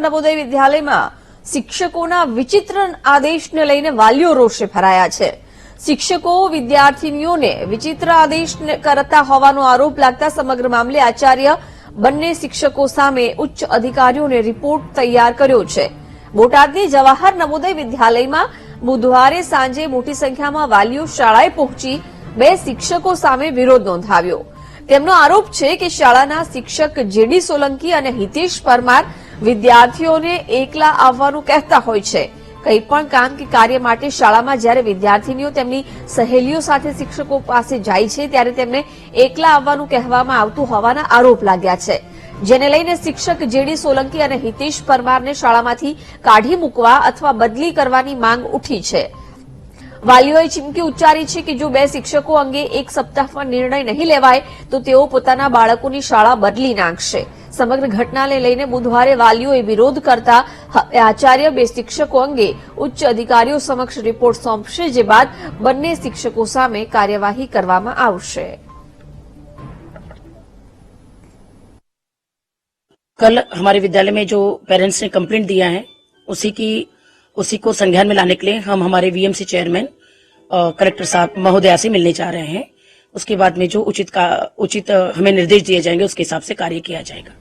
નવોદય વિદ્યાલયમાં શિક્ષકોના વિચિત્ર આદેશને લઈને વાલીઓ રોષે ભરાયા છે। શિક્ષકો વિદ્યાર્થીનીઓને વિચિત્ર આદેશ કરતા હોવાનો આરોપ લાગતા સમગ્ર મામલે આચાર્ય બંને શિક્ષકો સામે ઉચ્ચ અધિકારીઓને રિપોર્ટ તૈયાર કર્યો છે। બોટાદની જવાહર નવોદય વિદ્યાલયમાં બુધવારે સાંજે મોટી સંખ્યામાં વાલીઓ શાળાએ પહોંચી બે શિક્ષકો સામે વિરોધ નોંધાવ્યો। તેમનો આરોપ છે કે શાળાના શિક્ષક જેડી સોલંકી અને હિતેશ પરમાર વિદ્યાર્થીઓને એકલા આવવાનું કહેતા હોય છે। કંઈ પણ કામ કે કાર્ય માટે શાળામાં જ્યારે વિદ્યાર્થીનીઓ તેમની સહેલીઓ સાથે શિક્ષકો પાસે જાય છે ત્યારે તેમને એકલા આવવાનું કહેવામાં આવતું હોવાના આરોપ લાગ્યા છે, જેને લઈને શિક્ષક જેડી સોલંકી અને હિતેશ પરમારને શાળામાંથી કાઢી મૂકવા અથવા બદલી કરવાની માંગ ઉઠી છે। વાલીઓએ ચીમકી ઉચ્ચારી છે કે જો બે શિક્ષકો અંગે એક સપ્તાહમાં નિર્ણય નહીં લેવાય તો તેઓ પોતાના બાળકોની શાળા બદલી નાખશે। સમગ્ર ઘટનાને લઈને બુધવારે વાલીઓએ વિરોધ કરતા આચાર્ય બે શિક્ષકો અંગે ઉચ્ચ અધિકારીઓ સમક્ષ રિપોર્ટ સોંપશે, જે બાદ બંને શિક્ષકો સામે કાર્યવાહી કરવામાં આવશે। कल हमारे विद्यालय में जो पेरेंट्स ने कंप्लेंट दिया है उसी को संज्ञान में लाने के लिए हम हमारे वीएमसी चेयरमैन कलेक्टर साहब महोदया से मिलने जा रहे हैं। उसके बाद में जो उचित हमें निर्देश दिए जाएंगे उसके हिसाब से कार्य किया जाएगा।